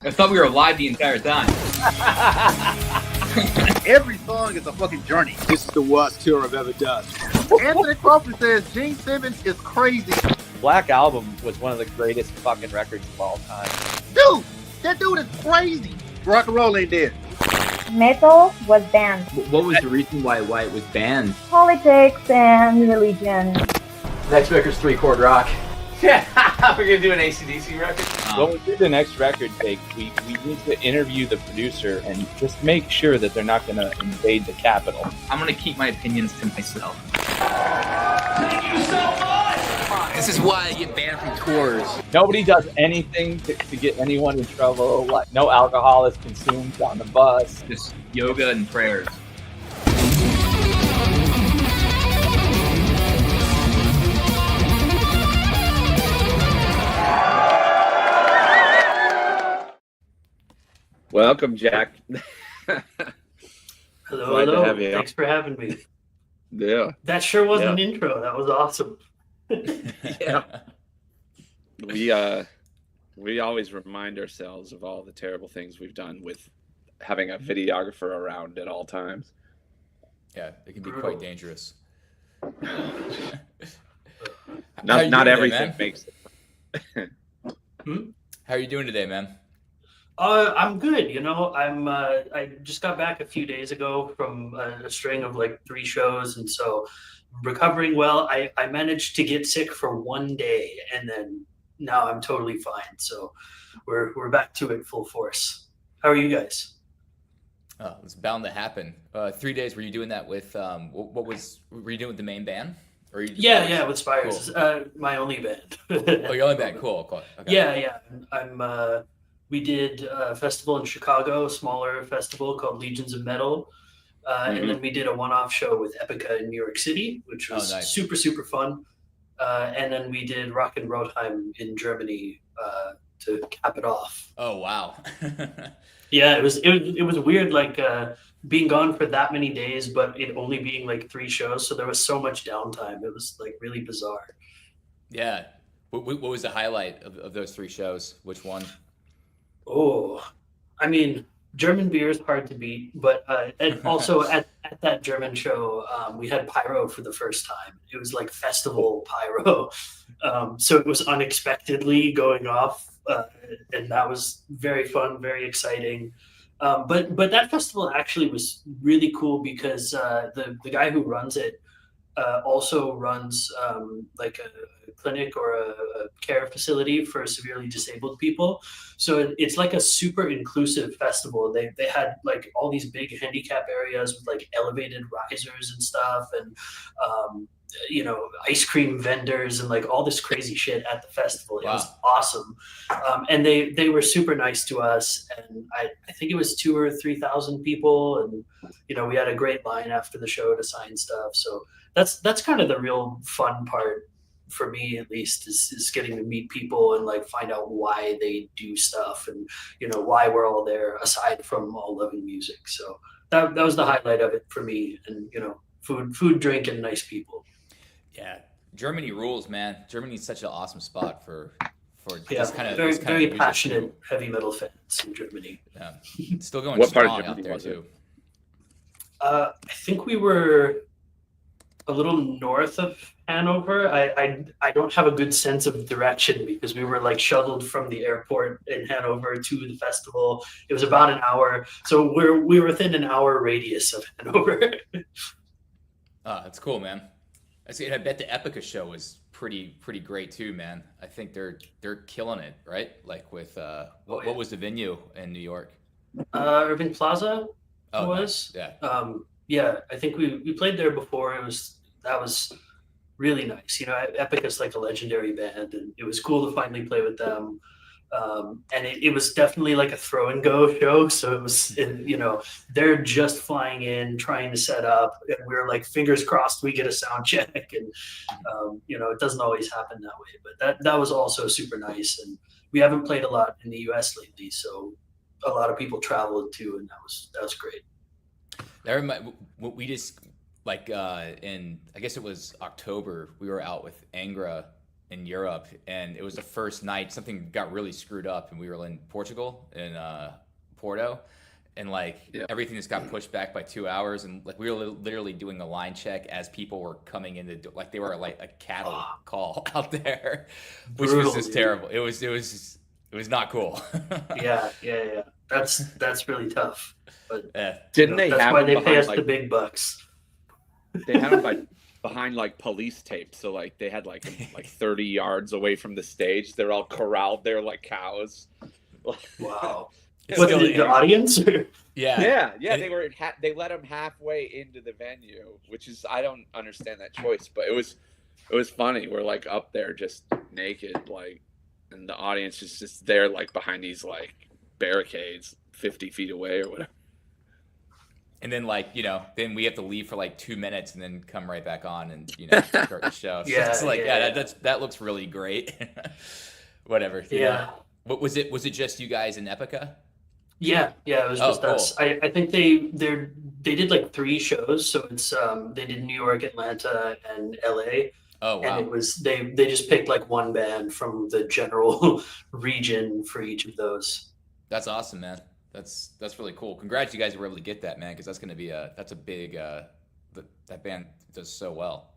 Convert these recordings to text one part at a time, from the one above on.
I thought we were live the entire time. Every song is a fucking journey. This is the worst tour I've ever done. Anthony Crawford says Gene Simmons is crazy. Black Album was one of the greatest fucking records of all time. Dude, that dude is crazy. Rock and roll ain't dead. Metal was banned. What was the reason why it was banned? Politics and religion. Next record's 3-chord rock. Yeah, we're gonna do an AC/DC record. When we do the next record take, we need to interview the producer and just make sure that they're not gonna invade the Capitol. I'm gonna keep my opinions to myself. Thank you so much! This is why I get banned from tours. Nobody does anything to get anyone in trouble. Like, no alcohol is consumed on the bus. Just yoga and prayers. Welcome, Jack. Hello, Glad to hello. have you. Thanks for having me. Yeah. That sure was an intro. That was awesome. Yeah. We always remind ourselves of all the terrible things we've done with having a videographer around at all times. Yeah, it can be quite dangerous. Not everything makes it. How are you doing today, man? I'm good. You know, I just got back a few days ago from a string of like 3 shows, and so recovering well. I managed to get sick for 1 day, and then now I'm totally fine. So we're back to it full force. How are you guys? Oh, it's bound to happen. 3 days. Were you doing that with were you doing with the main band? Or you Yeah, with Spires. Cool. My only band. Oh, your only band. Cool. Okay. Yeah. We did a festival in Chicago, a smaller festival called Legions of Metal. And then we did a one-off show with Epica in New York City, which was super, super fun. And then we did Rock and Rotheim in Germany to cap it off. Oh, wow. Yeah, it was weird, like being gone for that many days, but it only being like 3 shows. So there was so much downtime. It was like really bizarre. Yeah. What was the highlight of those 3 shows? Which one? Oh, I mean, German beer is hard to beat, but and also at that German show, we had pyro for the first time. It was like festival pyro. So it was unexpectedly going off, and that was very fun, very exciting. But that festival actually was really cool because the guy who runs it also runs like a clinic or a care facility for severely disabled people. So it's like a super inclusive festival. They had like all these big handicap areas with like elevated risers and stuff, and ice cream vendors and like all this crazy shit at the festival. It was awesome. And they were super nice to us, and I think it was 2,000 or 3,000 people, and we had a great line after the show to sign stuff. So that's kind of the real fun part for me, at least, is getting to meet people and like find out why they do stuff, and why we're all there aside from all loving music. So that was the highlight of it for me, and food, drink, and nice people. Yeah, Germany rules, man. Germany's such an awesome spot for just kind of very passionate heavy metal fans in Germany. Yeah, it's still going What strong part of out Germany there was it? too. I think we were a little north of Hanover. I don't have a good sense of direction because we were like shuttled from the airport in Hanover to the festival. It was about an hour, so we were within an hour radius of Hanover. Oh, that's cool, man. I bet the Epica show was pretty great too, man. I think they're killing it, right? Like with what was the venue in New York? Irving Plaza. Oh, was nice. Yeah. Yeah, I think we played there before. That was really nice. Epica's like a legendary band, and it was cool to finally play with them. And it was definitely like a throw and go show. So it was, they're just flying in, trying to set up, and we're like, fingers crossed we get a sound check. And, it doesn't always happen that way, but that was also super nice. And we haven't played a lot in the US lately, so a lot of people traveled too, and that was great. We just in, I guess it was October, we were out with Angra in Europe, and it was the first night something got really screwed up, and we were in Portugal in Porto, and like everything just got pushed back by 2 hours, and like we were literally doing a line check as people were coming in like they were like a cattle call out there, which Brutal, was just terrible. It was not cool. Yeah. That's really tough. But Didn't they that's have why them they pay behind, us like, the big bucks. They had them behind like police tape, so like they had like 30 yards away from the stage. They're all corralled there like cows. Wow. It's What, still- the audience? yeah. Yeah. They let them halfway into the venue, which is, I don't understand that choice, but it was funny. We're like up there just naked, like, and the audience is just there like behind these like barricades 50 feet away or whatever. And then like, then we have to leave for like 2 minutes and then come right back on and, start the show. So Yeah, it's like, yeah. that looks really great. Whatever. Yeah. What was it? Was it just you guys in Epica? Yeah, it was just cool. us. I think they did like 3 shows, so it's they did New York, Atlanta, and LA. Oh wow. And it was they just picked like one band from the general region for each of those. That's awesome, man. That's really cool. Congrats, you guys were able to get that, man, because that's gonna be that's a big that band does so well.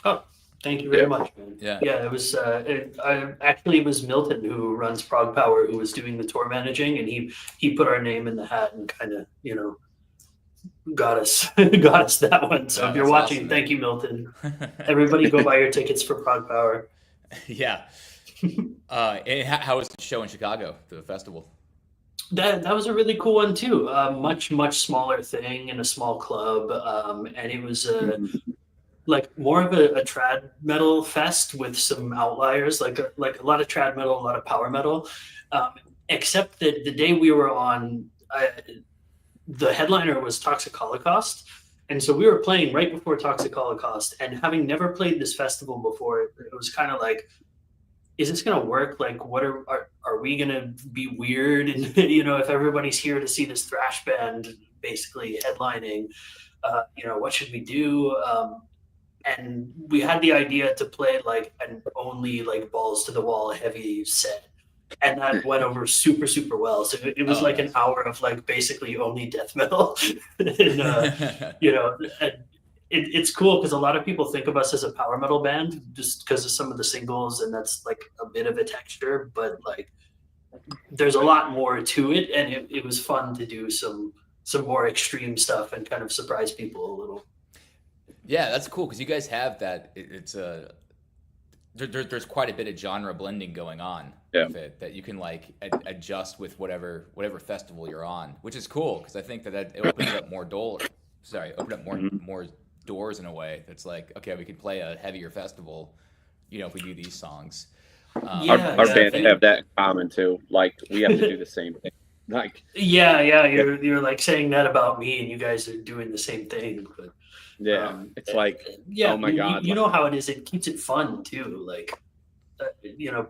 Oh, thank you very much, man. Yeah. It was it was Milton who runs Prog Power who was doing the tour managing, and he put our name in the hat and kind of got us that one. So if you're that's watching, awesome, thank you, Milton. Everybody go buy your tickets for Prog Power. Yeah. And how was the show in Chicago, the festival? That was a really cool one too. Much smaller thing in a small club, and it was like more of a trad metal fest with some outliers, like a lot of trad metal, a lot of power metal. Except that the day we were on, the headliner was Toxic Holocaust, and so we were playing right before Toxic Holocaust. And having never played this festival before, it was kind of like, is this going to work? Like, what are we going to be weird? And, if everybody's here to see this thrash band basically headlining, what should we do? And we had the idea to play like an only like balls to the wall heavy set. And that went over super, super well. So it was like an hour of like basically only death metal. And, it's cool because a lot of people think of us as a power metal band just because of some of the singles, and that's like a bit of a texture, but like there's a lot more to it, and it was fun to do some more extreme stuff and kind of surprise people a little. Yeah, that's cool because you guys have that. It's there's quite a bit of genre blending going on with it that you can like adjust with whatever festival you're on, which is cool because I think that it opens up more doors. More doors in a way that's like, okay, we could play a heavier festival, if we do these songs. Our band have that in common too. Like we have to do the same thing. Like you're like saying that about me, and you guys are doing the same thing. But it's like, oh my god, you know how it is. It keeps it fun too. Like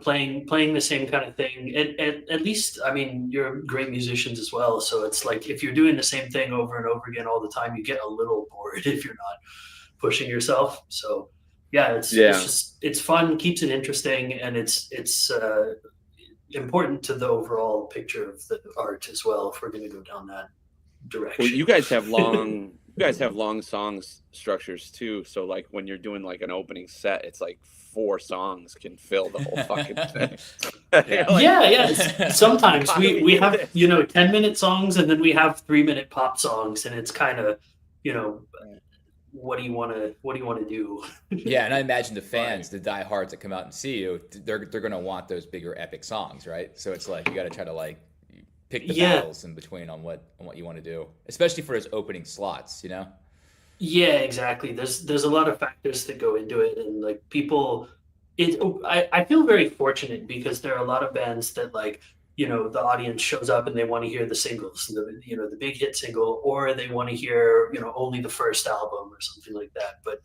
playing the same kind of thing. At least, I mean, you're great musicians as well. So it's like if you're doing the same thing over and over again all the time, you get a little bored if you're not pushing yourself. So it's fun, keeps it interesting, and it's important to the overall picture of the art as well. If we're going to go down that direction. Well, you guys have long songs structures too. So like when you're doing like an opening set, it's like 4 songs can fill the whole fucking thing. Sometimes we have 10-minute songs, and then we have 3-minute pop songs, and it's kind of what do you want to do? Yeah, and I imagine the fans, the diehards that come out and see you, they're going to want those bigger epic songs, right? So it's like you got to try to like pick the battles in between on what you want to do, especially for those opening slots, Yeah, exactly. There's a lot of factors that go into it, and like people, I feel very fortunate because there are a lot of bands that like, the audience shows up and they want to hear the singles, the big hit single, or they want to hear, only the first album or something like that. But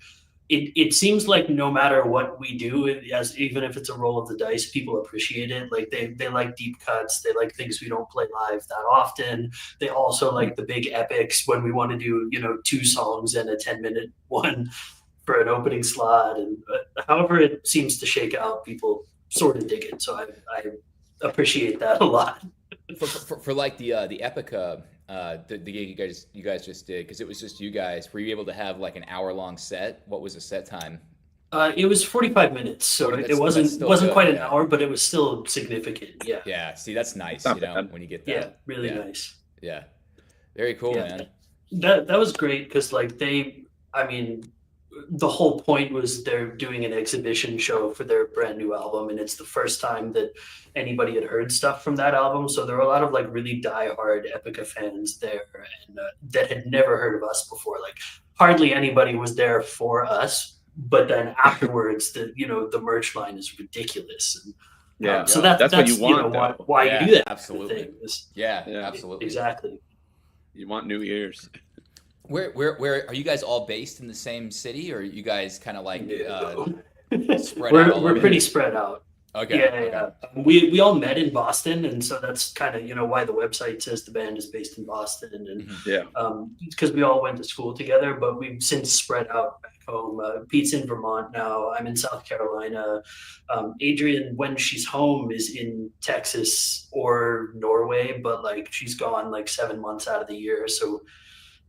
it seems like no matter what we do, even if it's a roll of the dice, people appreciate it. Like they like deep cuts. They like things we don't play live that often. They also like the big epics when we want to do, 2 songs and a 10-minute one for an opening slot, and however it seems to shake out, people sort of dig it. So I appreciate that a lot. For like the Epica, the gig you guys just did, because it was just you guys. Were you able to have like an hour-long set? What was the set time? It was 45 minutes, so it wasn't good, quite an hour, but it was still significant. Yeah. Yeah. See, that's nice. Not You know, bad. when you get that. Yeah, really nice. Yeah. Very cool, Yeah. man. That was great because like the whole point was they're doing an exhibition show for their brand new album, and it's the first time that anybody had heard stuff from that album. So there were a lot of like really diehard Epica fans there, and that had never heard of us before. Like hardly anybody was there for us. But then afterwards, the merch line is ridiculous, and so that's what you want. Why Yeah, you do that? absolutely. Thing is, Yeah, absolutely. exactly. You want new ears. Where are you guys all based in the same city, or are you guys kind of like spread out? all We're over? pretty spread out. Okay. Yeah. We all met in Boston, and so that's kind of why the website says the band is based in Boston, and because we all went to school together, but we've since spread out back home. Pete's in Vermont now. I'm in South Carolina. Adrian, when she's home, is in Texas or Norway, but like she's gone like 7 months out of the year, so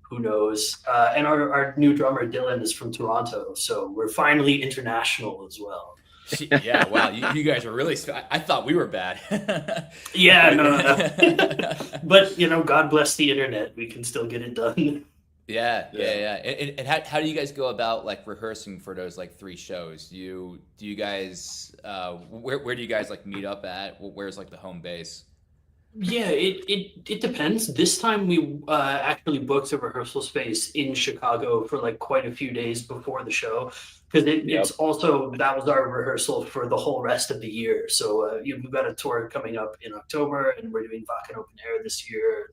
who knows? And our new drummer Dylan is from Toronto, so we're finally international as well. Yeah, wow, you guys are really. I thought we were bad. Yeah, no. But God bless the internet. We can still get it done. Yeah. And how do you guys go about like rehearsing for those like 3 shows? Do you guys where do you guys like meet up at? Where's like the home base? Yeah, it depends. This time we actually booked a rehearsal space in Chicago for like quite a few days before the show, because it's also that was our rehearsal for the whole rest of the year. So we've got a tour coming up in October, and we're doing Wacken Open Air this year.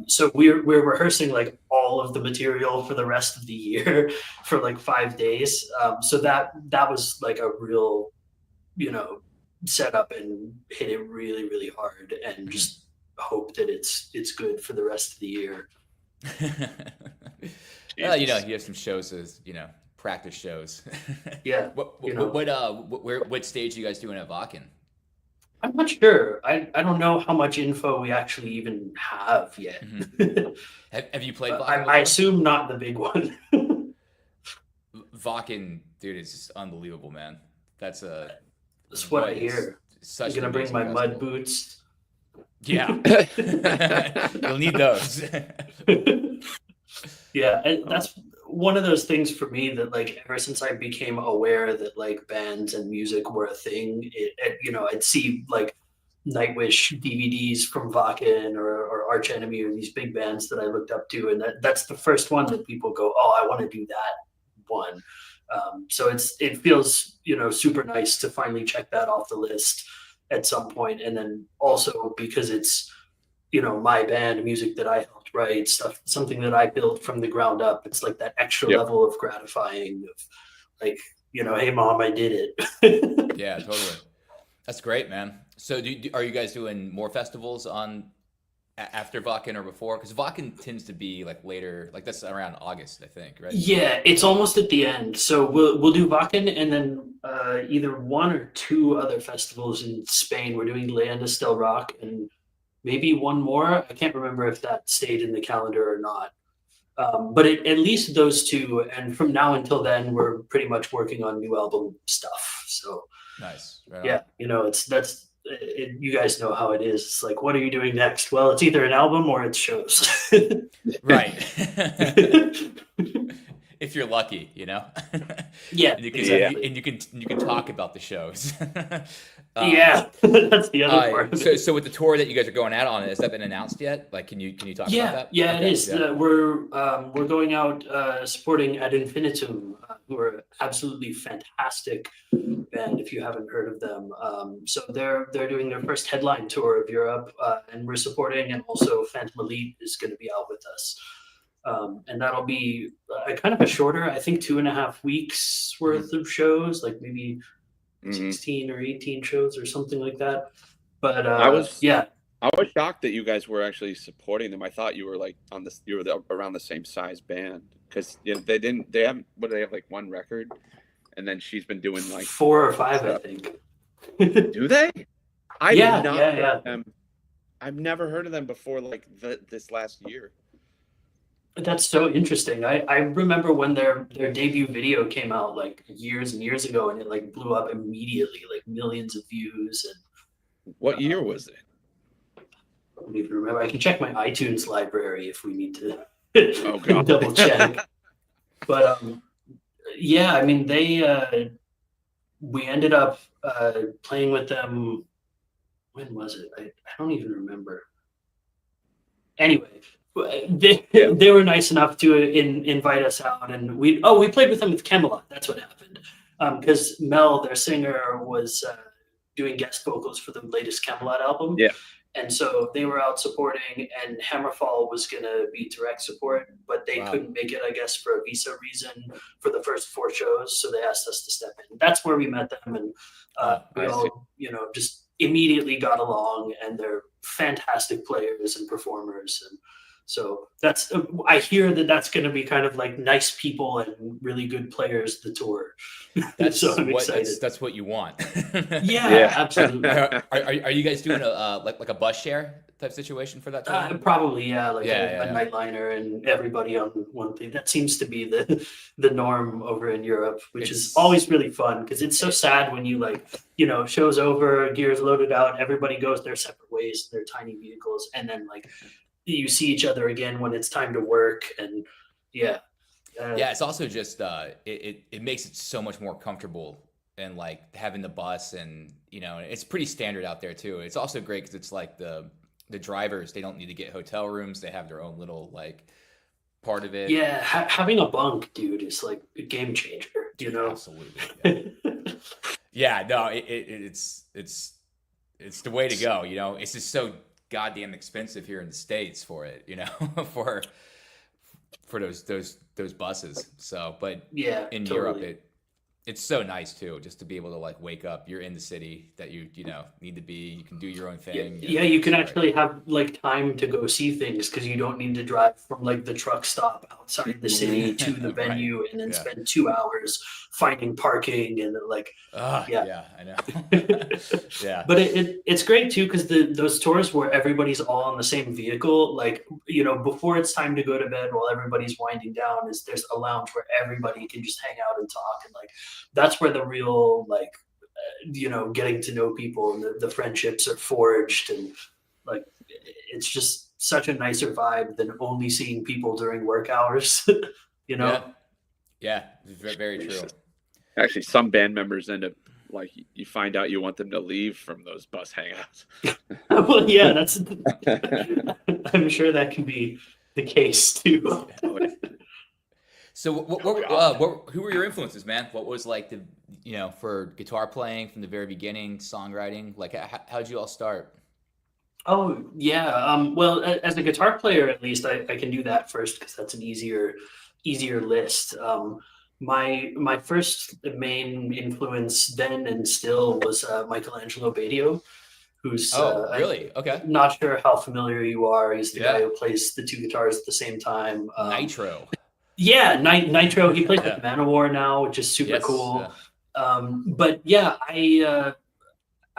So we're rehearsing like all of the material for the rest of the year for like 5 days. So that was like a real, set up and hit it really, really hard, and just hope that it's good for the rest of the year. Well, you have some shows as practice shows. Yeah. What stage are you guys doing at Wacken? I'm not sure. I don't know how much info we actually even have yet. Mm-hmm. Have you played Wacken? I assume not the big one. Wacken, dude, is just unbelievable, man. That's what I hear. I'm gonna bring my mud boots. Yeah. You'll need those. Yeah, and that's one of those things for me that like ever since I became aware that like bands and music were a thing, I'd see like Nightwish DVDs from Wacken or Arch Enemy or these big bands that I looked up to, and that's the first one that people go, oh, I want to do that one. So it feels super nice to finally check that off the list at some point, and then also because it's my band, music that I helped write, something that I built from the ground up. It's like that extra level of gratifying of like hey mom, I did it. Yeah, totally. That's great, man. So are you guys doing more festivals after Wacken or before? Because Wacken tends to be like later, like that's around August, I think, right? Yeah, it's almost at the end. So we'll do Wacken, and then either 1 or 2 other festivals in Spain. We're doing Leyendas del Rock and maybe one more. I can't remember if that stayed in the calendar or not. But at least those 2, and from now until then, we're pretty much working on new album stuff. So nice. Right yeah, you guys know how it is. It's like, what are you doing next? Well, it's either an album or it's shows. Right. If you're lucky, Yeah, exactly. And you can talk about the shows. Yeah, that's the other part. So with the tour that you guys are going out on, has that been announced yet? Like, can you talk about that? Yeah, it is. Yeah. We're going out supporting Ad Infinitum, who are an absolutely fantastic band. If you haven't heard of them, so they're doing their first headline tour of Europe, and we're supporting. And also, Phantom Elite is going to be out with us. And that'll be kind of a shorter, I think 2.5 weeks worth of shows, like maybe 16 or 18 shows or something like that. But I was shocked that you guys were actually supporting them. I thought you were like around the same size band, because they haven't, what do they have, like one record, and then she's been doing like 4 or 5, stuff. I think. Do they? I Yeah, did not yeah, heard yeah. of them. I've never heard of them before, like this last year. That's so interesting. I remember when their debut video came out like years and years ago, and it like blew up immediately, like millions of views. And What year was it? I don't even remember. I can check my iTunes library if we need to Oh, God. double check. But yeah, I mean, we ended up playing with them. When was it? I don't even remember. Anyway, they were nice enough to invite us out, and we played with them with Camelot. That's what happened. Because Mel, their singer, was doing guest vocals for the latest Camelot album. Yeah. And so they were out supporting, and Hammerfall was going to be direct support, but they couldn't make it, I guess, for a visa reason for the first 4 shows. So they asked us to step in. That's where we met them, and we all, just immediately got along, and they're fantastic players and performers. And so I hear that's going to be kind of like nice people and really good players, the tour. So I'm excited. That's what you want. Yeah, absolutely. Are you guys doing a like a bus share type situation for that tour? Probably, yeah. Like a nightliner and everybody on one thing. That seems to be the norm over in Europe, which is always really fun, because it's so sad when you show's over, gear's loaded out, everybody goes their separate ways, their tiny vehicles, and then you see each other again when it's time to work. And it's also just it makes it so much more comfortable, and like having the bus, and it's pretty standard out there too. It's also great because it's like the drivers, they don't need to get hotel rooms, they have their own little like part of it. Having a bunk, dude, is like a game changer, Absolutely. Yeah, no, it's the way to go. It's just so goddamn expensive here in the States for it, for those buses. So, but in Europe, it's so nice too, just to be able to like wake up, you're in the city that you need to be, you can do your own thing. You can actually have like time to go see things, because you don't need to drive from like the truck stop outside the city to the venue and then spend 2 hours finding parking and I know. But it's great too, because those tours where everybody's all on the same vehicle, before it's time to go to bed, while everybody's winding down, there's a lounge where everybody can just hang out and talk, and that's where the real getting to know people and the friendships are forged, and it's just such a nicer vibe than only seeing people during work hours. Yeah, very true. Actually, some band members end up you find out you want them to leave from those bus hangouts. Well, yeah, that's I'm sure that can be the case too. So who were your influences, man? What was like for guitar playing from the very beginning, songwriting? Like how'd you all start? Oh yeah. Well, as a guitar player, at least I can do that first, because that's an easier list. My first main influence then and still was Michelangelo Badio, who's really? Okay. I'm not sure how familiar you are. He's the guy who plays the 2 guitars at the same time. Nitro. Yeah, Nitro. He plays with Manowar now, which is super cool. But yeah, I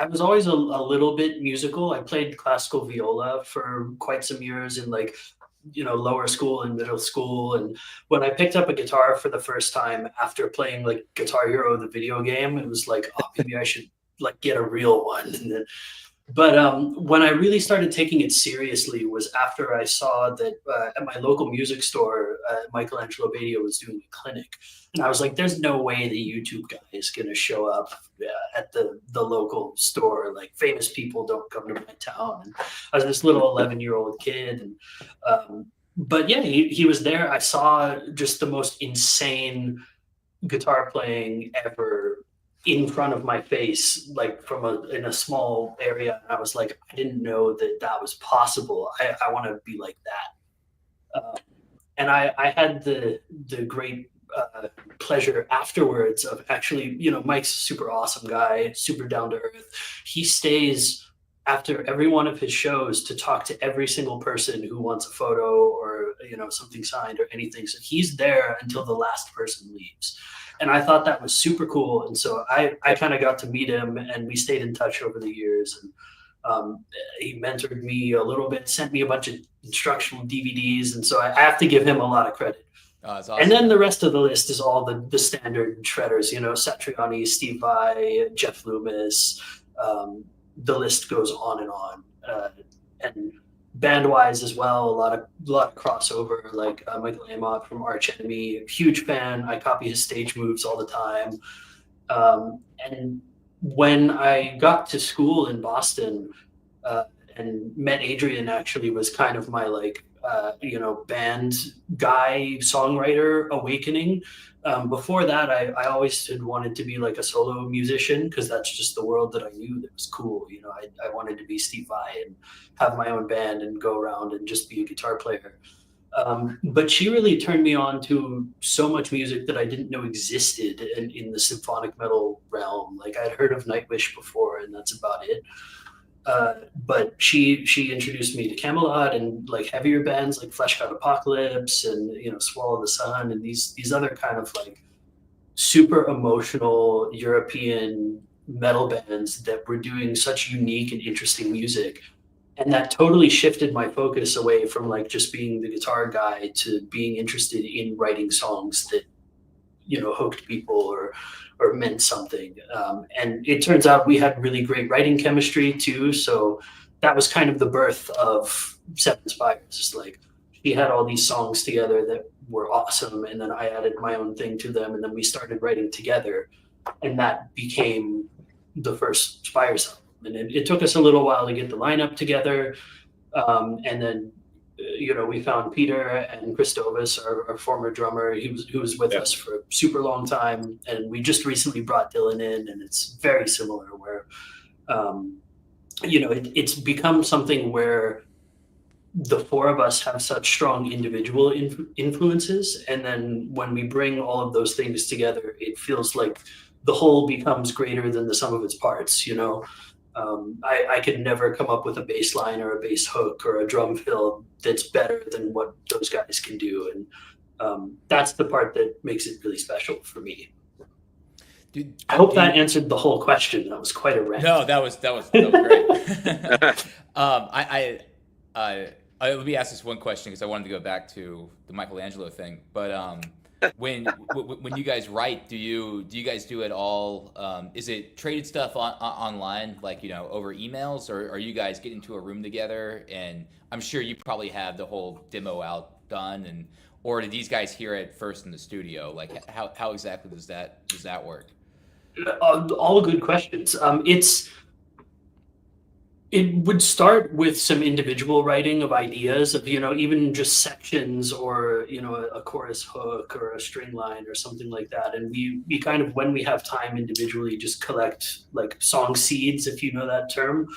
was always a little bit musical. I played classical viola for quite some years in lower school and middle school. And when I picked up a guitar for the first time after playing Guitar Hero, the video game, it was like, oh, maybe I should get a real one. But when I really started taking it seriously was after I saw that at my local music store, Michelangelo Badio was doing a clinic. And I was like, there's no way the YouTube guy is going to show up at the local store. Famous people don't come to my town. And I was this little 11-year-old kid. And but yeah, he was there. I saw just the most insane guitar playing ever in front of my face, in a small area. And I was like, I didn't know that was possible. I want to be like that. And I had the great pleasure afterwards of actually, Mike's a super awesome guy, super down to earth. He stays after every one of his shows to talk to every single person who wants a photo or, you know, something signed or anything. So he's there until the last person leaves. And I thought that was super cool. And so I kind of got to meet him, and we stayed in touch over the years. And he mentored me a little bit, sent me a bunch of instructional DVDs. And so I have to give him a lot of credit. That's awesome. And then the rest of the list is all the standard shredders, you know, Satriani, Steve Vai, Jeff Loomis. The list goes on and on. And band-wise as well, a lot of crossover, like Michael Amott from Arch Enemy, huge fan. I copy his stage moves all the time. And when I got to school in Boston and met Adrian, actually was kind of my like, you know, band guy, songwriter awakening. Before that, I always had wanted to be like a solo musician, because that's just the world that I knew that was cool. You know, I wanted to be Steve Vai and have my own band and go around and just be a guitar player. But she really turned me on to so much music that I didn't know existed in the symphonic metal realm. Like, I'd heard of Nightwish before, and that's about it. But she introduced me to Camelot and like heavier bands like Flesh God Apocalypse and, you know, Swallow the Sun and these other kind of like super emotional European metal bands that were doing such unique and interesting music. And that totally shifted my focus away from like just being the guitar guy to being interested in writing songs that, you know, hooked people or meant something. And it turns out we had really great writing chemistry too. So that was kind of the birth of Seven Spires. Just like, she had all these songs together that were awesome, and then I added my own thing to them, and then we started writing together, and that became the first Spires album. And it took us a little while to get the lineup together. And then, you know, we found Peter and Christovis, our former drummer, who was with us for a super long time. And we just recently brought Dylan in, and it's very similar where, you know, it's become something where the four of us have such strong individual influences. And then when we bring all of those things together, it feels like the whole becomes greater than the sum of its parts, you know? I could never come up with a bass line or a bass hook or a drum fill that's better than what those guys can do. And that's the part that makes it really special for me. Dude, I hope that answered the whole question. That was quite a rant. No, that was great. Let me ask this one question, because I wanted to go back to the Michelangelo thing. But when you guys write, do you guys do it all? Is it traded stuff online, like, you know, over emails, or are you guys getting into a room together? And I'm sure you probably have the whole demo out done, or do these guys hear it first in the studio? Like, how exactly does that work? All good questions. It would start with some individual writing of ideas of, you know, even just sections or, you know, a chorus hook or a string line or something like that. And we kind of, when we have time individually, just collect like song seeds, if you know that term,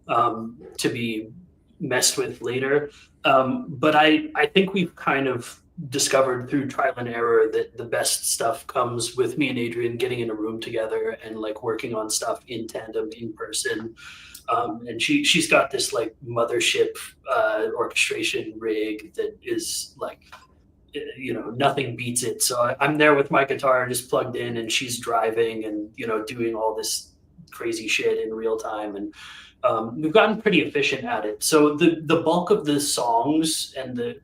to be messed with later. But I think we've kind of discovered through trial and error that the best stuff comes with me and Adrian getting in a room together and like working on stuff in tandem in person. And she's got this like mothership orchestration rig that is like, you know, nothing beats it. So I'm there with my guitar just plugged in, and she's driving and, you know, doing all this crazy shit in real time. And we've gotten pretty efficient at it. So the bulk of the songs and the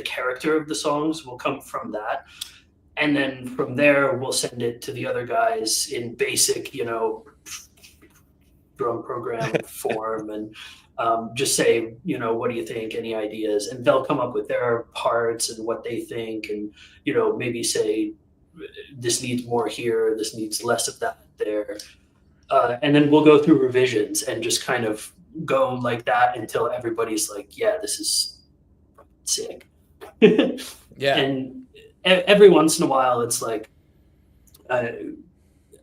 character of the songs will come from that. And then from there, we'll send it to the other guys in basic, you know, drum program form, and just say, you know, what do you think? Any ideas? And they'll come up with their parts and what they think, and, you know, maybe say this needs more here, this needs less of that there. And then we'll go through revisions and just kind of go like that until everybody's like, yeah, this is sick. Yeah. And every once in a while, it's like,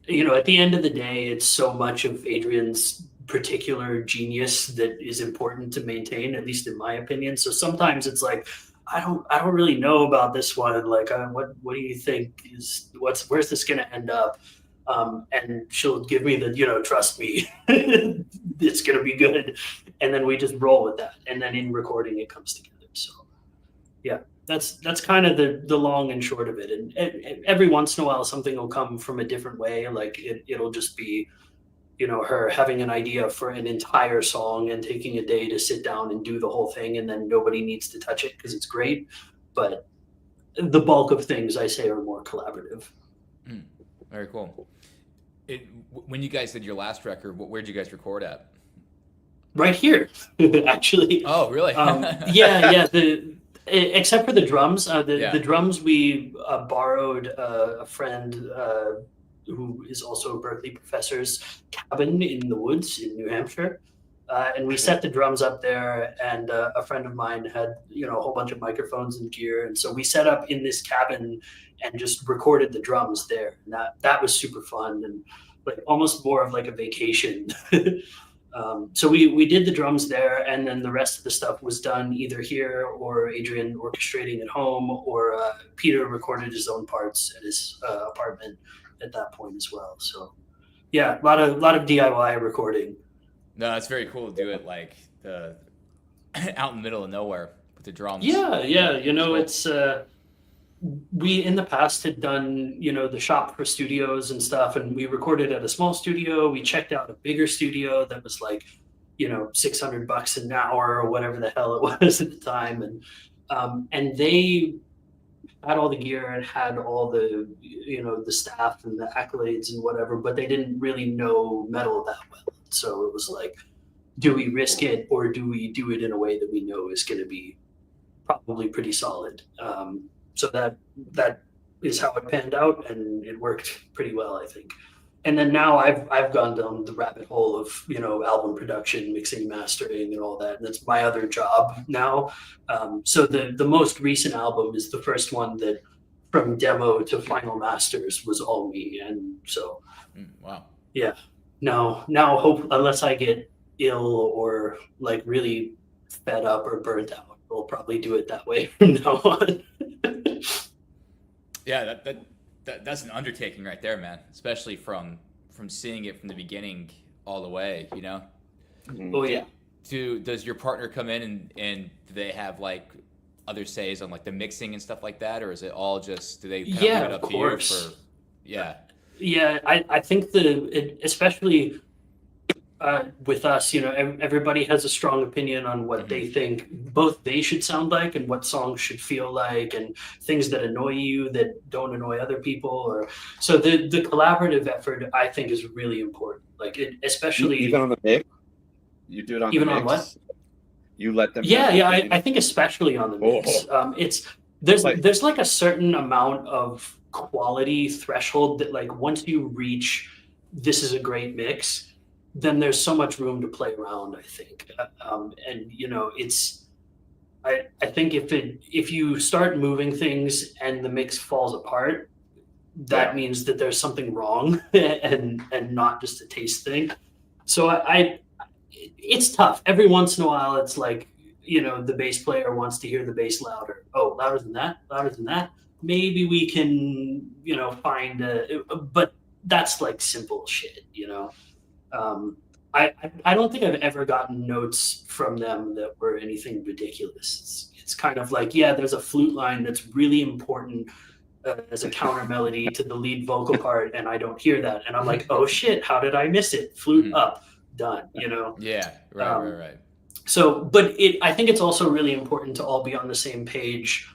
you know, at the end of the day, it's so much of Adrian's particular genius that is important to maintain, at least in my opinion. So sometimes it's like, I don't really know about this one. Like, what do you think where's this going to end up? And she'll give me the, trust me, it's going to be good. And then we just roll with that. And then in recording, it comes together. So yeah, that's kind of the long and short of it. And every once in a while, something will come from a different way. Like it'll just be, her having an idea for an entire song and taking a day to sit down and do the whole thing. And then nobody needs to touch it because it's great. But the bulk of things I say are more collaborative. Very cool. When you guys did your last record, where'd you guys record at? Right here, actually. Oh, really? Yeah. Except for the drums, the drums we borrowed a friend who is also a Berkeley professor's cabin in the woods in New Hampshire. And we set the drums up there, and a friend of mine had, a whole bunch of microphones and gear. And so we set up in this cabin and just recorded the drums there. And that was super fun and like almost more of like a vacation. So we did the drums there, and then the rest of the stuff was done either here or Adrian orchestrating at home, or Peter recorded his own parts at his apartment at that point as well. So yeah, a lot of DIY recording. No, it's very cool to do it like out in the middle of nowhere with the drums. Yeah. It's we in the past had done, the shop for studios and stuff, and we recorded at a small studio. We checked out a bigger studio that was like, $600 an hour or whatever the hell it was at the time. And they had all the gear and had all the, the staff and the accolades and whatever, but they didn't really know metal that well. So it was like, do we risk it, or do we do it in a way that we know is going to be probably pretty solid? So that is how it panned out, and it worked pretty well, I think. And then now I've gone down the rabbit hole of, album production, mixing, mastering, and all that. And that's my other job now. So the most recent album is the first one that, from demo to final masters, was all me. And so, wow. Yeah. Now hope, unless I get ill or like really fed up or burnt out, we'll probably do it that way from now on. Yeah, that's an undertaking right there, man. Especially from seeing it from the beginning all the way, Oh yeah. Does your partner come in and do they have like other says on like the mixing and stuff like that, or is it all just do they kind of leave it up to you for? Yeah. Yeah, I think especially with us, everybody has a strong opinion on what they think both they should sound like and what songs should feel like, and things that annoy you that don't annoy other people. So the collaborative effort, I think, is really important. Like especially even on the mix, you do it on even the mix. On what? You let them. I think especially on the mix, there's like a certain amount of quality threshold that like once you reach, this is a great mix, then there's so much room to play around, I think. And it's I think if you start moving things and the mix falls apart, that means that there's something wrong and not just a taste thing. So it's tough. Every once in a while it's like, the bass player wants to hear the bass louder. Oh, louder than that. Maybe we can, find but that's like simple shit, I don't think I've ever gotten notes from them that were anything ridiculous. It's kind of like, there's a flute line that's really important as a counter melody to the lead vocal part, and I don't hear that. And I'm like, oh shit, how did I miss it? Flute up, done, Yeah, right. So, but I think it's also really important to all be on the same page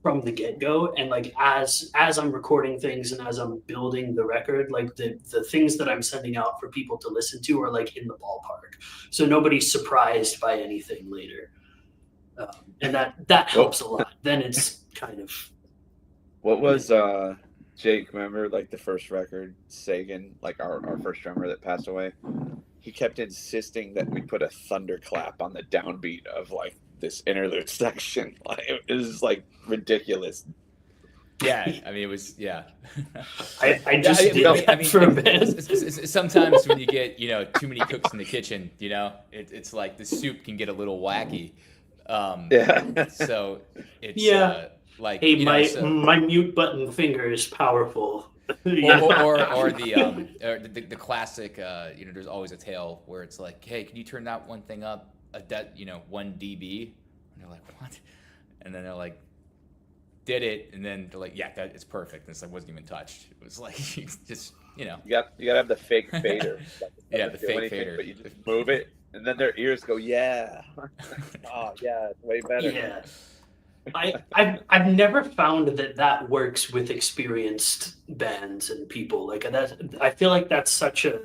from the get-go, and like as I'm recording things and as I'm building the record, like the things that I'm sending out for people to listen to are like in the ballpark, so nobody's surprised by anything later, and that helps a lot. Then it's kind of what was Jake, remember like the first record, Sagan, like our first drummer that passed away, he kept insisting that we put a thunderclap on the downbeat of like this interlude section. Like it was like ridiculous. Yeah, I mean it was. Yeah, I just did that for a bit. Sometimes when you get too many cooks in the kitchen, it's like the soup can get a little wacky. So it's like hey, my mute button finger is powerful. or the classic, there's always a tale where it's like, hey, can you turn that one thing up, that 1 dB? And they're like, what? And then they're like, did it, and then they're like, yeah, that it's perfect. And it's like, wasn't even touched. It was like, just you gotta have the fake fader. Yeah, the fake fader. But you just move it, and then their ears go, yeah. Oh yeah, it's way better. Yeah. I've never found that works with experienced bands and people like that. I feel like that's such a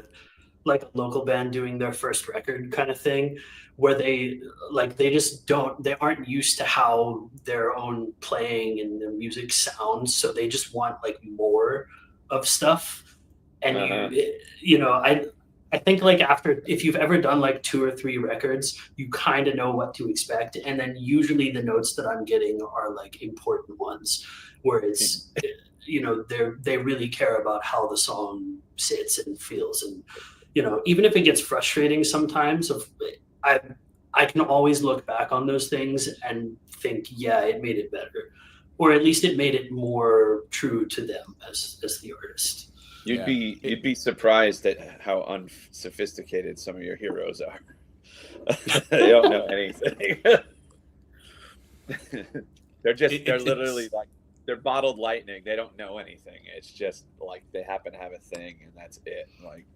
local band doing their first record kind of thing, where they aren't used to how their own playing and the music sounds, so they just want like more of stuff. And I think like if you've ever done like 2 or 3 records, you kind of know what to expect. And then usually the notes that I'm getting are like important ones where it's, they really care about how the song sits and feels. And, even if it gets frustrating sometimes, I can always look back on those things and think, yeah, it made it better. Or at least it made it more true to them as the artist. You'd be surprised at how unsophisticated some of your heroes are. They don't know anything. They're literally like, they're bottled lightning. They don't know anything. It's just like they happen to have a thing, and that's it. Like,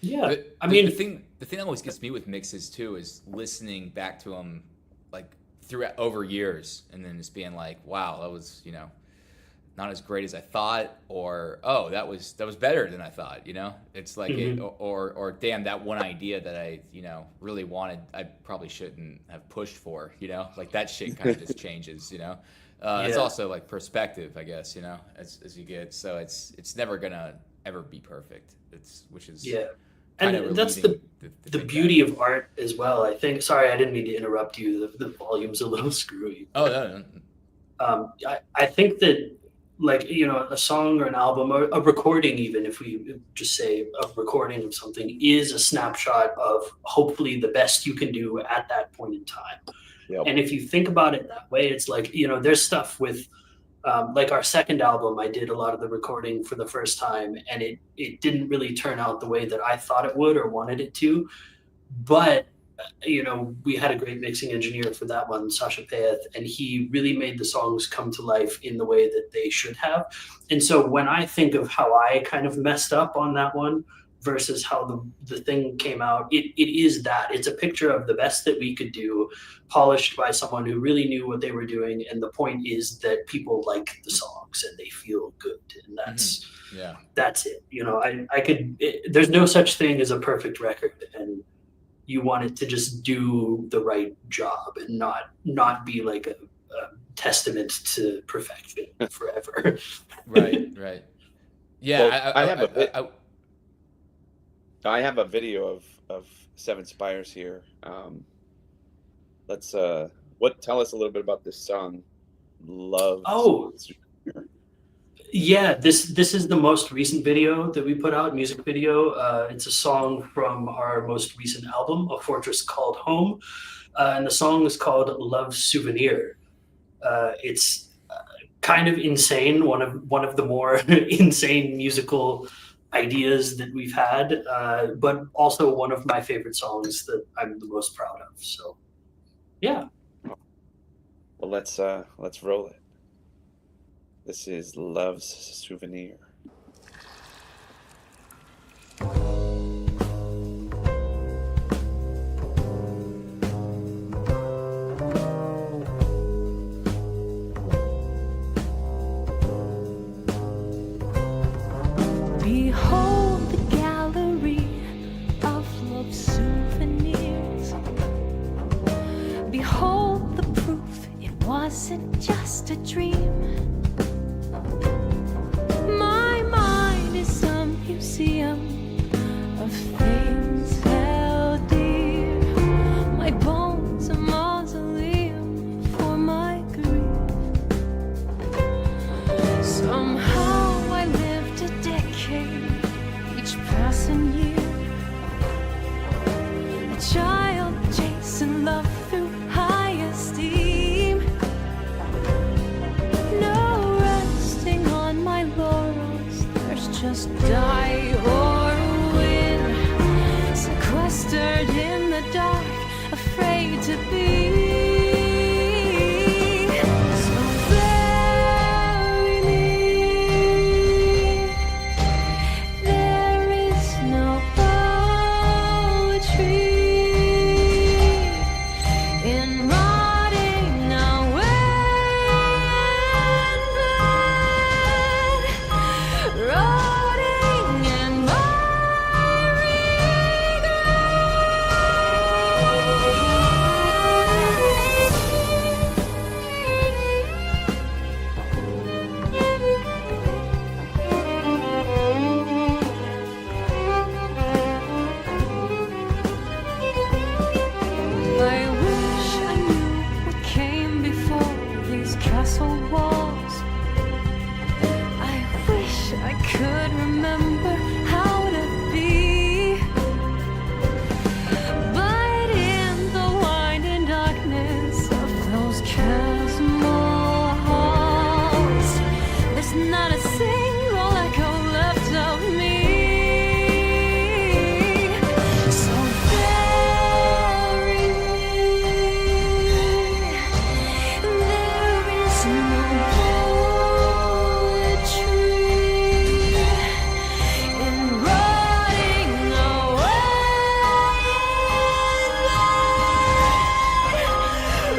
yeah, the thing that always gets me with mixes too is listening back to them like throughout over years, and then just being like, wow, that was not as great as I thought, or oh, that was better than I thought. It's like or damn, that one idea that I really wanted, I probably shouldn't have pushed for. Like that shit kind of just changes. It's also like perspective, I guess. As you get, so it's never gonna ever be perfect. Which is and that's the beauty of art as well. I think. Sorry, I didn't mean to interrupt you. The volume's a little screwy. Oh no. I think that, like, a song or an album or a recording, even if we just say a recording of something, is a snapshot of hopefully the best you can do at that point in time. Yep. And if you think about it that way, it's like, there's stuff with like our second album, I did a lot of the recording for the first time, and it didn't really turn out the way that I thought it would or wanted it to. But we had a great mixing engineer for that one, Sasha Payeth, and he really made the songs come to life in the way that they should have. And so when I think of how I kind of messed up on that one versus how the thing came out, it is that. It's a picture of the best that we could do, polished by someone who really knew what they were doing. And the point is that people like the songs and they feel good. And that's it. There's no such thing as a perfect record. And you want it to just do the right job and not be like a testament to perfection forever. Right. Yeah, well, I have a video of 7 Spires here. Let's tell us a little bit about this song, Love. Oh, yeah, this is the most recent video that we put out, music video. It's a song from our most recent album, A Fortress Called Home, and the song is called Love Souvenir. It's kind of insane, one of the more insane musical ideas that we've had, but also one of my favorite songs that I'm the most proud of. So, yeah. Well, let's roll it. This is Love's Souvenir. Behold the gallery of love souvenirs. Behold the proof it wasn't just a dream. My mind is a museum of things held dear. My bones a mausoleum for my grief. Somehow I lived a decade, each passing year. A child chasing love through high esteem. No resting on my laurels,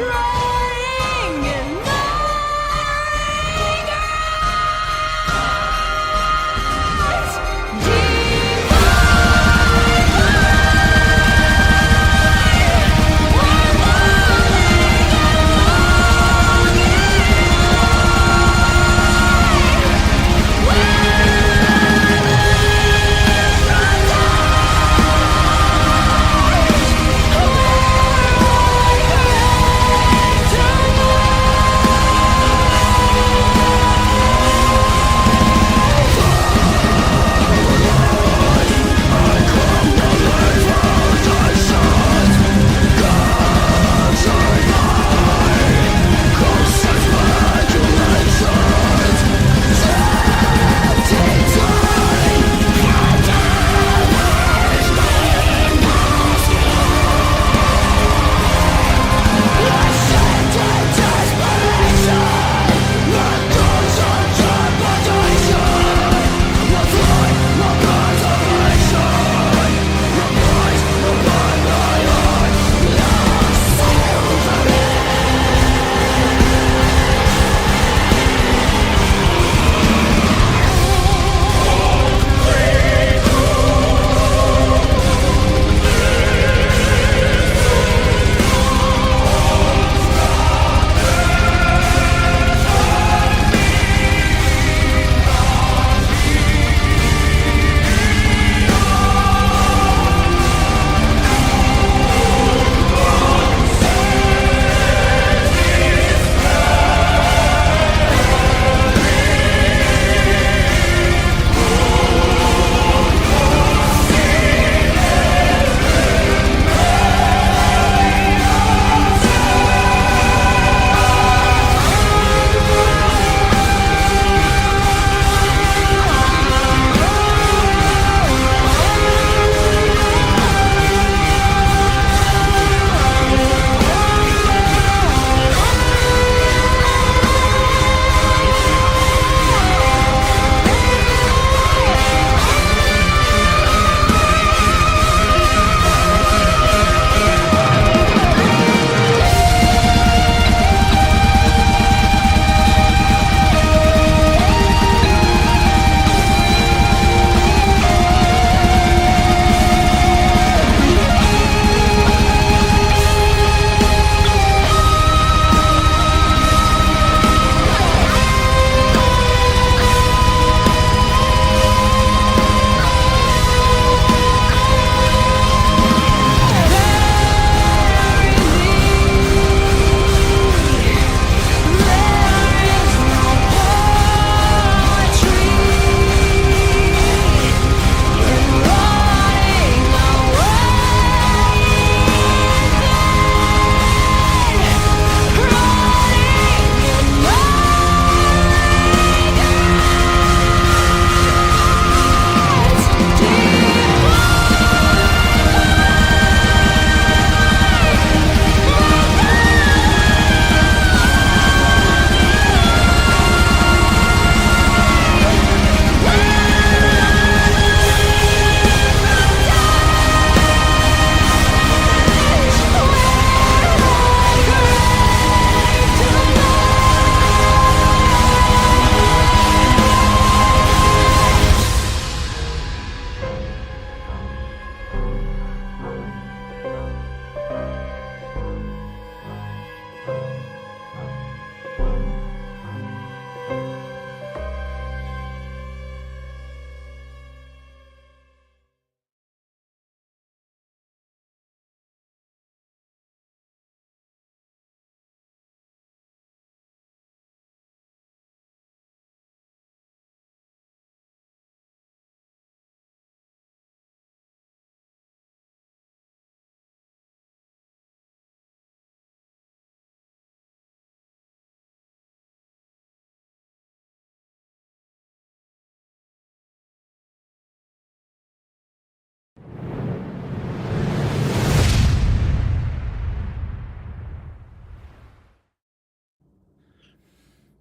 crying in my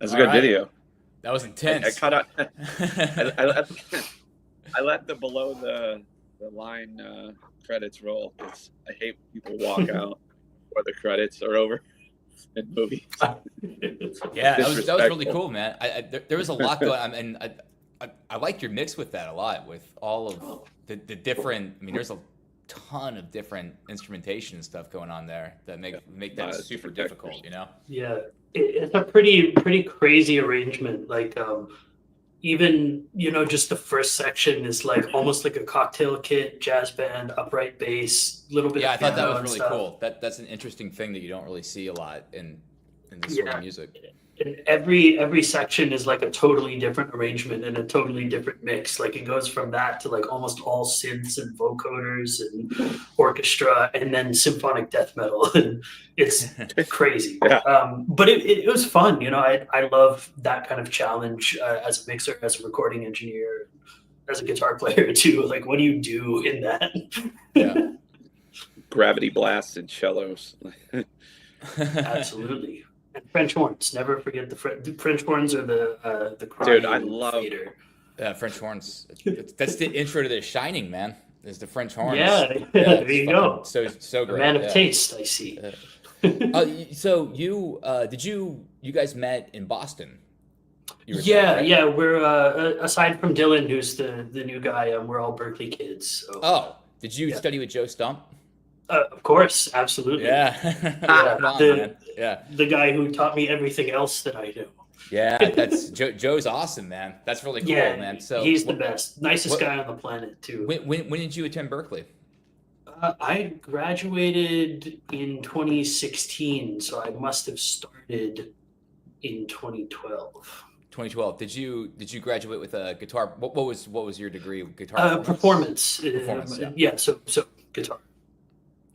That's a good video. That was intense. I cut out. I let the below the line credits roll because I hate when people walk out or the credits are over. in movies. Yeah, that was really cool, man. There was a lot going on, and I like your mix with that a lot, with all of the different. I mean, there's a ton of different instrumentation and stuff going on there that make that super difficult, you know? Yeah, it's a pretty crazy arrangement. Like, even, you know, just the first section is like almost like a cocktail kit, jazz band, upright bass, little bit. Yeah, I of thought that piano was and really stuff. cool. That's an interesting thing that you don't really see a lot in this sort of music. And every section is like a totally different arrangement and a totally different mix. Like it goes from that to like almost all synths and vocoders and orchestra, and then symphonic death metal. And it's crazy. But it was fun. You know, I love that kind of challenge as a mixer, as a recording engineer, as a guitar player too. Like, what do you do in that? Yeah. Gravity blasts and cellos. Absolutely. And French horns. Never forget the French horns or the Dude, I love French horns. That's the intro to The Shining, man. Is the French horns? Yeah, there you go. So great. A man of taste, I see. So you you guys met in Boston? Yeah, right? Yeah. We're aside from Dylan, who's the new guy, we're all Berkeley kids. So. Oh, did you study with Joe Stump? Of course, absolutely. Yeah. The guy who taught me everything else that I know. Yeah, that's Joe's awesome, man. That's really cool, man. So he's the best, nicest guy on the planet too. When did you attend Berkeley? I graduated in 2016, so I must have started in 2012. 2012. Did you graduate with a guitar? What was your degree? Guitar performance. Yeah. So guitar.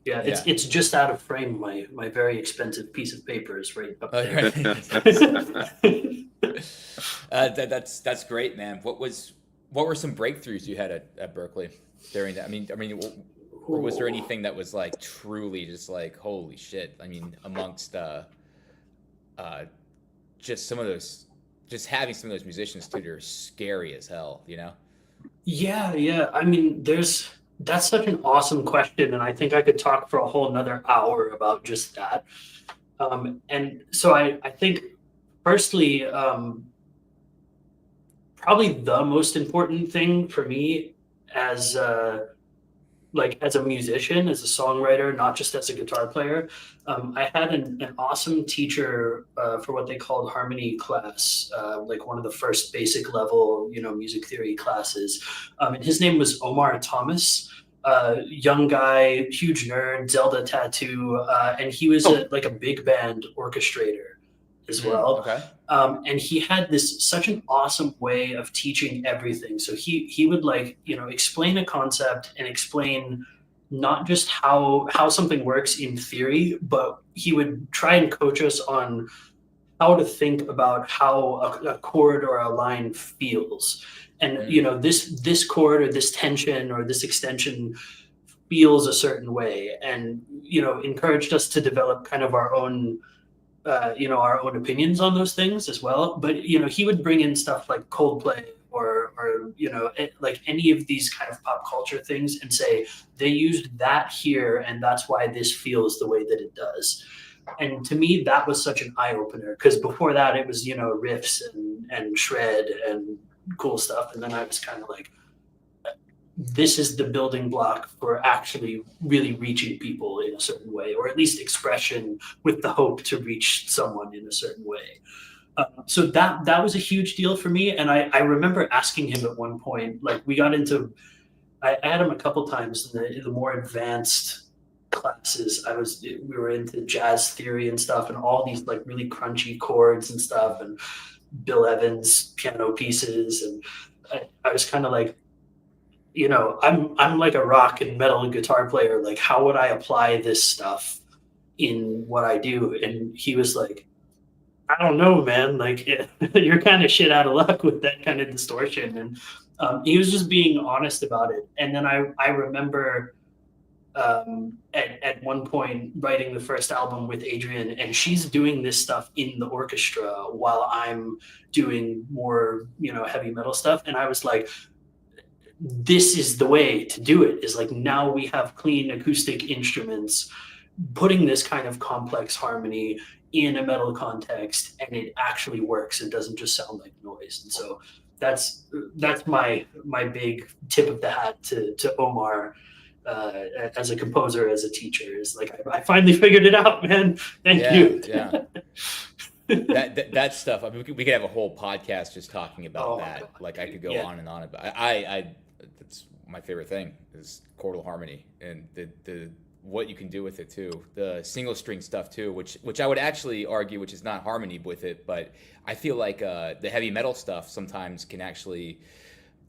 Yeah, it's just out of frame. My very expensive piece of paper is right up there. That's great, man. What were some breakthroughs you had at Berkeley during that? I mean, or was there anything that was like truly just like holy shit? I mean, amongst just some of those, just having some of those musicians too, they're scary as hell, you know? Yeah. I mean, that's such an awesome question, and I think I could talk for a whole another hour about just that. And so I think, firstly, probably the most important thing for me as a musician, as a songwriter, not just as a guitar player, I had an awesome teacher for what they called harmony class, like one of the first basic level, music theory classes. And his name was Omar Thomas, young guy, huge nerd, Zelda tattoo, and he was a big band orchestrator as well. Okay. And he had such an awesome way of teaching everything. So he would explain a concept and explain not just how something works in theory, but he would try and coach us on how to think about how a chord or a line feels. And, this chord or this tension or this extension feels a certain way, and, encouraged us to develop kind of our own opinions on those things as well. But, he would bring in stuff like Coldplay or like any of these kind of pop culture things and say, they used that here, and that's why this feels the way that it does. And to me, that was such an eye opener, because before that it was, riffs and shred and cool stuff. And then I was kind of like, this is the building block for actually really reaching people in a certain way, or at least expression with the hope to reach someone in a certain way. So that was a huge deal for me. And I remember asking him at one point, like I had him a couple times in the more advanced classes. We were into jazz theory and stuff, and all these like really crunchy chords and stuff, and Bill Evans piano pieces. And I was kind of like, I'm like a rock and metal guitar player. Like, how would I apply this stuff in what I do? And he was like, I don't know, man. Like, you're kind of shit out of luck with that kind of distortion. And he was just being honest about it. And then I remember at one point writing the first album with Adrian, and she's doing this stuff in the orchestra while I'm doing more, heavy metal stuff. And I was like, this is the way to do it, is like, now we have clean acoustic instruments putting this kind of complex harmony in a metal context and it actually works. It doesn't just sound like noise. And so that's my big tip of the hat to Omar as a composer, as a teacher, is like, I finally figured it out, man. Thank you. Yeah. that stuff. I mean, we could have a whole podcast just talking about that. God. Like I could go on and on about. I that's my favorite thing is chordal harmony and the what you can do with it too. The single string stuff too, which I would actually argue, which is not harmony with it, but I feel like the heavy metal stuff sometimes can actually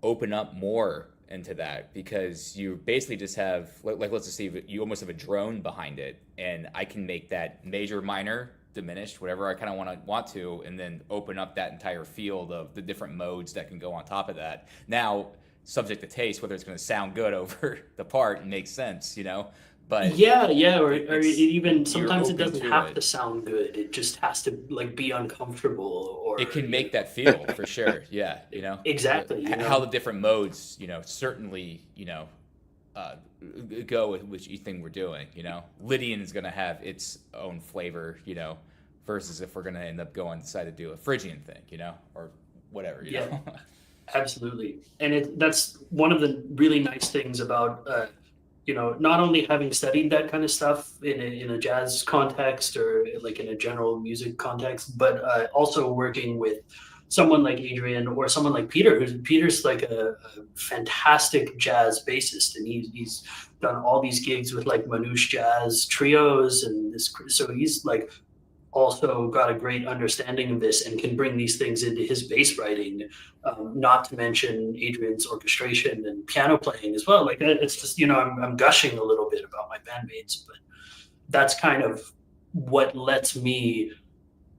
open up more into that, because you basically just have like let's just see, you almost have a drone behind it, and I can make that major, minor, diminished, whatever I kind of want to, and then open up that entire field of the different modes that can go on top of that. Now, subject to taste, whether it's going to sound good over the part and make sense, But or it even sometimes it doesn't have to sound good. It just has to like be uncomfortable, or it can make that feel for sure. Yeah, exactly. How the different modes, certainly, go with each thing we're doing. Lydian is going to have its own flavor, versus if we're going to end up going decide to do a Phrygian thing, or whatever. You know? Absolutely. And that's one of the really nice things about not only having studied that kind of stuff in a jazz context or like in a general music context, but also working with someone like Adrian or someone like Peter. Peter's like a fantastic jazz bassist, and he's done all these gigs with like Manouche Jazz trios, and so he's like also got a great understanding of this and can bring these things into his bass writing, not to mention Adrian's orchestration and piano playing as well. Like, it's just, I'm gushing a little bit about my bandmates, but that's kind of what lets me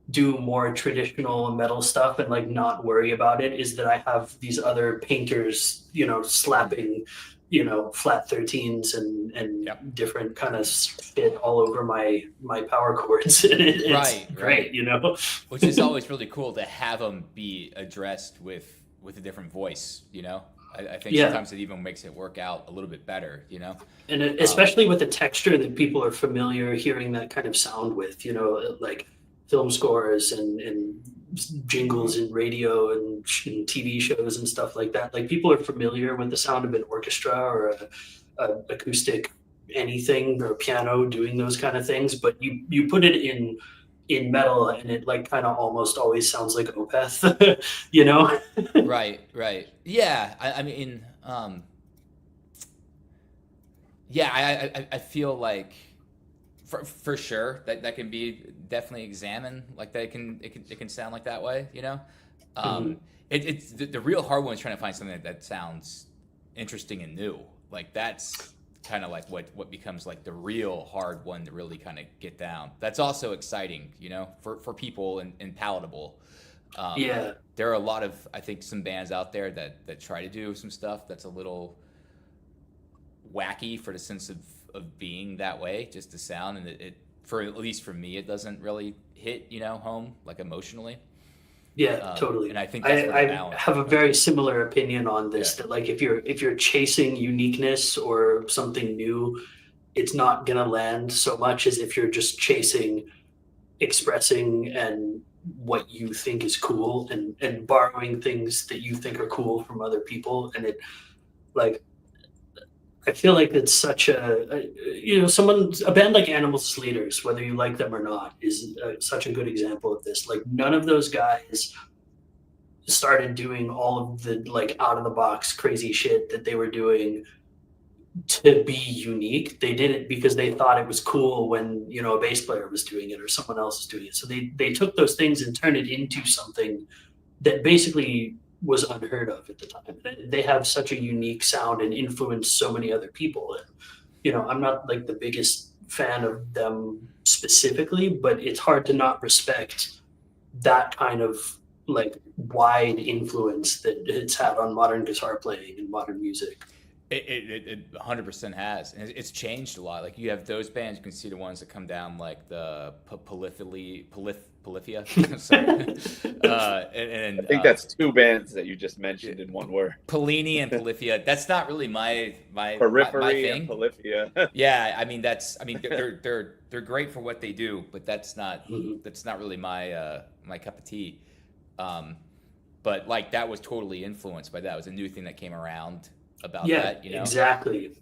do more traditional metal stuff and like not worry about it, is that I have these other painters, slapping flat 13s and different kind of shit all over my power chords. It's great. Which is always really cool to have them be addressed with a different voice. I think sometimes it even makes it work out a little bit better. And especially with the texture that people are familiar hearing that kind of sound with. Like film scores and jingles in radio and TV shows and stuff like that. Like, people are familiar with the sound of an orchestra or a acoustic anything, or a piano doing those kind of things, but you put it in metal and it like kind of almost always sounds like Opeth. Right. Yeah. I feel like for sure that can be definitely examined like that. It can sound like that way, It's the real hard one is trying to find something that sounds interesting and new. Like, that's kind of like what becomes like the real hard one to really kind of get down. That's also exciting, for people and palatable. There are a lot of, I think, some bands out there that try to do some stuff that's a little wacky for the sense of being that way, just the sound, and it for at least for me, it doesn't really hit home, like, emotionally. Totally. And I think I have a very similar opinion on this. That like, if you're chasing uniqueness or something new, it's not gonna land so much as if you're just chasing expressing and what you think is cool and borrowing things that you think are cool from other people. And it, like, I feel like it's such a band like Animals Leaders, whether you like them or not, is such a good example of this. Like, none of those guys started doing all of the like out of the box crazy shit that they were doing to be unique. They did it because they thought it was cool when, a bass player was doing it or someone else was doing it. So they took those things and turned it into something that basically was unheard of at the time. They have such a unique sound and influence so many other people. And, I'm not like the biggest fan of them specifically, but it's hard to not respect that kind of like wide influence that it's had on modern guitar playing and modern music. It 100% has, and it's changed a lot. Like, you have those bands, you can see the ones that come down like the Polyphia. And I think that's two bands that you just mentioned in one word. Polini and Polyphia. That's not really my Periphery thing. and Polyphia. Yeah, I mean they're great for what they do, but that's not really my my cup of tea. But like that was totally influenced by that. It was a new thing that came around about that, you know. Exactly.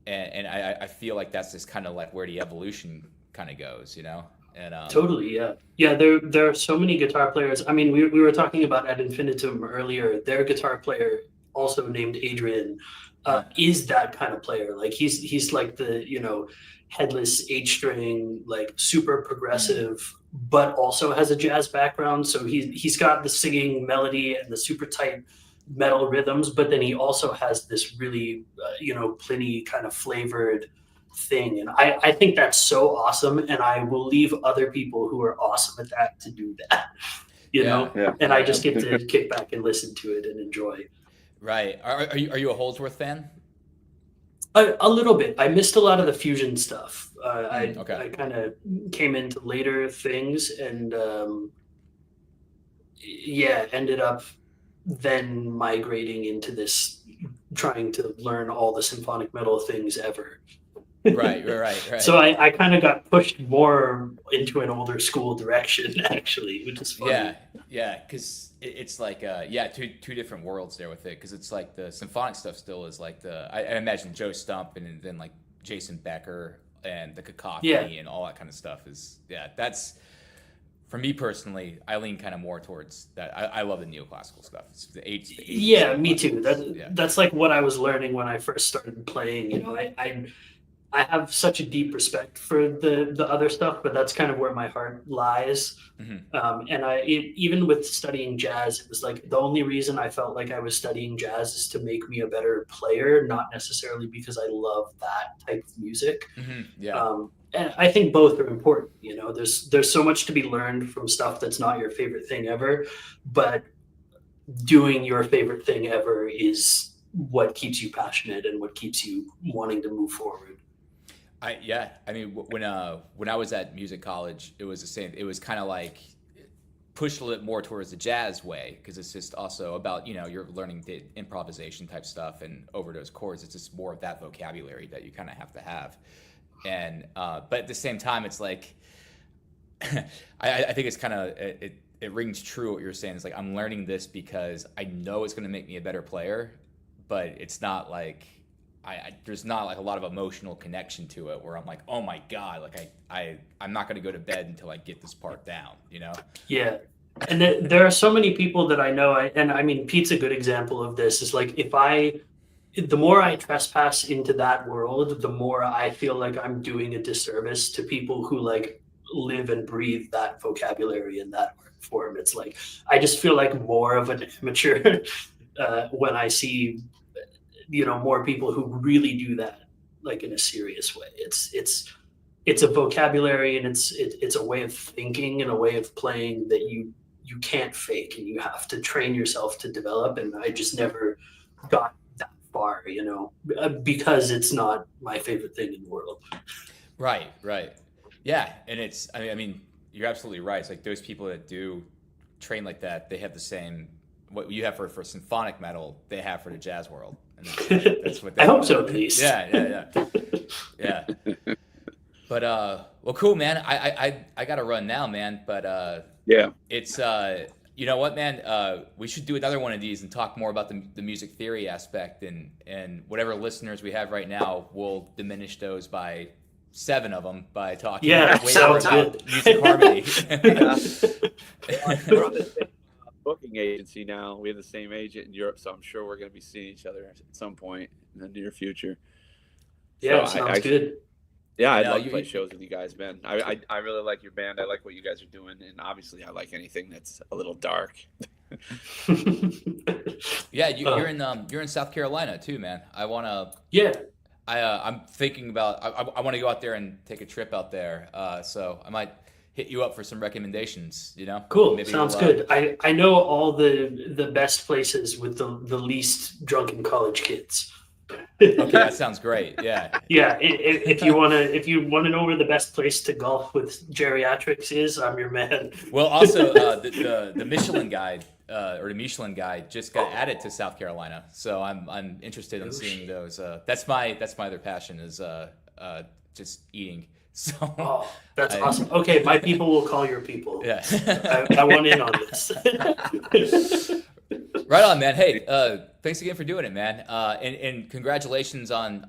And I feel like that's just kind of like where the evolution kind of goes, you know. And Totally, yeah. There are so many guitar players. I mean, we were talking about Ad Infinitum earlier. Their guitar player, also named Adrian, is that kind of player. Like he's like the, you know, headless H string, like super progressive, but also has a jazz background. So he's got the singing melody and the super tight metal rhythms, but then he also has this really you know, Pliny kind of flavored thing, and I think that's so awesome, and I will leave other people who are awesome at that to do that, you know. And I just get to kick back and listen to it and enjoy. Right. Are you a Holdsworth fan? A little bit. I missed a lot of the fusion stuff. I kind of came into later things, and ended up then migrating into this, trying to learn all the symphonic metal things ever. Right. So I kind of got pushed more into an older school direction, actually, which is funny. Yeah, because it's like two different worlds there with it. Because it's like the symphonic stuff still is like I imagine Joe Stump and then like Jason Becker and the cacophony and all that kind of stuff is that's. For me personally, I lean kind of more towards that. I love the neoclassical stuff. It's the 80s. Me too. That's like what I was learning when I first started playing. You know, I have such a deep respect for the other stuff, but that's kind of where my heart lies. And even with studying jazz, it was like the only reason I felt like I was studying jazz is to make me a better player, not necessarily because I love that type of music. And I think both are important. You know, there's so much to be learned from stuff that's not your favorite thing ever, but doing your favorite thing ever is what keeps you passionate and what keeps you wanting to move forward. I mean, when I was at music college, it was the same. It was kind of like pushed a little bit more towards the jazz way, because it's just also about, you know, you're learning the improvisation type stuff and overdose chords. It's just more of that vocabulary that you kind of have to have. And but at the same time, it's like I think it's kind of it rings true what you're saying. It's like I'm learning this because I know it's going to make me a better player, but it's not like there's not like a lot of emotional connection to it where I'm like, oh my god, like I'm not going to go to bed until I get this part down, you know? Yeah. And there are so many people that I know, and I mean, Pete's a good example of this. Is like the more I trespass into that world, the more I feel like I'm doing a disservice to people who like live and breathe that vocabulary in that art form. It's like I just feel like more of an amateur when I see, you know, more people who really do that like in a serious way. It's a vocabulary, and it's a way of thinking and a way of playing that you can't fake, and you have to train yourself to develop. And I just never got that far, you know, because it's not my favorite thing in the world. Right. Yeah, and it's I mean you're absolutely right. It's like those people that do train like that, they have the same what you have for symphonic metal, they have for the jazz world. And that's what they I hope so, at least. Yeah. But well, cool, man. I gotta run now, man. But it's you know what, man? We should do another one of these and talk more about the music theory aspect, and whatever listeners we have right now, we'll diminish those by 7 of them by talking way more about music harmony. We're on the same booking agency now. We have the same agent in Europe, so I'm sure we're going to be seeing each other at some point in the near future. Yeah, so sounds good. Yeah, I'd love to play shows with you guys, man. I really like your band. I like what you guys are doing, and obviously I like anything that's a little dark. Yeah, you're in South Carolina too, man. I want to. Yeah. I'm thinking about. I want to go out there and take a trip out there. So I might hit you up for some recommendations. You know. Cool. Maybe sounds good. I know all the best places with the least drunken college kids. Okay, that sounds great. Yeah. Yeah, if you wanna know where the best place to golf with geriatrics is, I'm your man. Well, also the Michelin Guide or the Michelin Guide just got added to South Carolina, so I'm interested in seeing those. That's my other passion is just eating. So That's awesome. Okay, my people will call your people. Yeah, I want in on this. Right on, man. Hey, thanks again for doing it, man. And congratulations on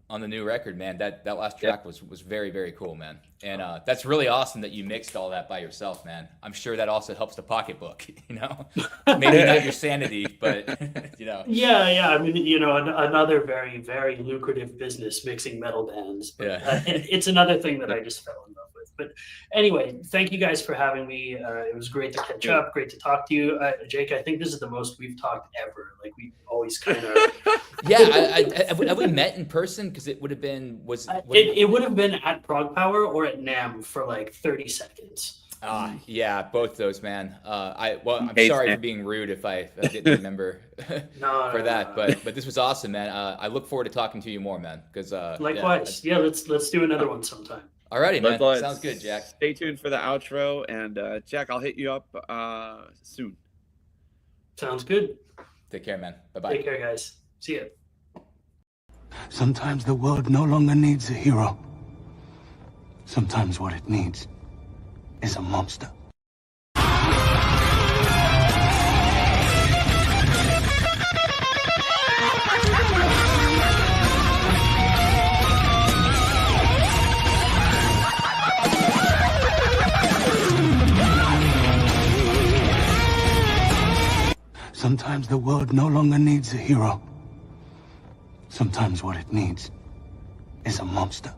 the new record, man. That last track was very, very cool, man. And that's really awesome that you mixed all that by yourself, man. I'm sure that also helps the pocketbook, you know. Maybe not your sanity, but you know. Yeah. I mean, you know, another very, very lucrative business, mixing metal bands. But, Yeah. it's another thing that I just fell in love with. But anyway, thank you guys for having me. It was great to catch up. Great to talk to you, Jake. I think this is the most we've talked ever. Like we always kind of. Yeah, have we met in person? Because it would have been it would have been at Prog Power or at NAMM for like 30 seconds. Yeah, both those, man. I'm Hey, sorry Sam. for being rude if I didn't remember No, that, but this was awesome, man. I look forward to talking to you more, man. Because likewise, yeah. Let's do another one sometime. Alrighty, man. Let's- Sounds good, Jack. Stay tuned for the outro, and Jack, I'll hit you up soon. Sounds good. Take care, man. Bye-bye. Take care, guys. See ya. Sometimes the world no longer needs a hero. Sometimes what it needs is a monster. Sometimes the world no longer needs a hero. Sometimes what it needs is a monster.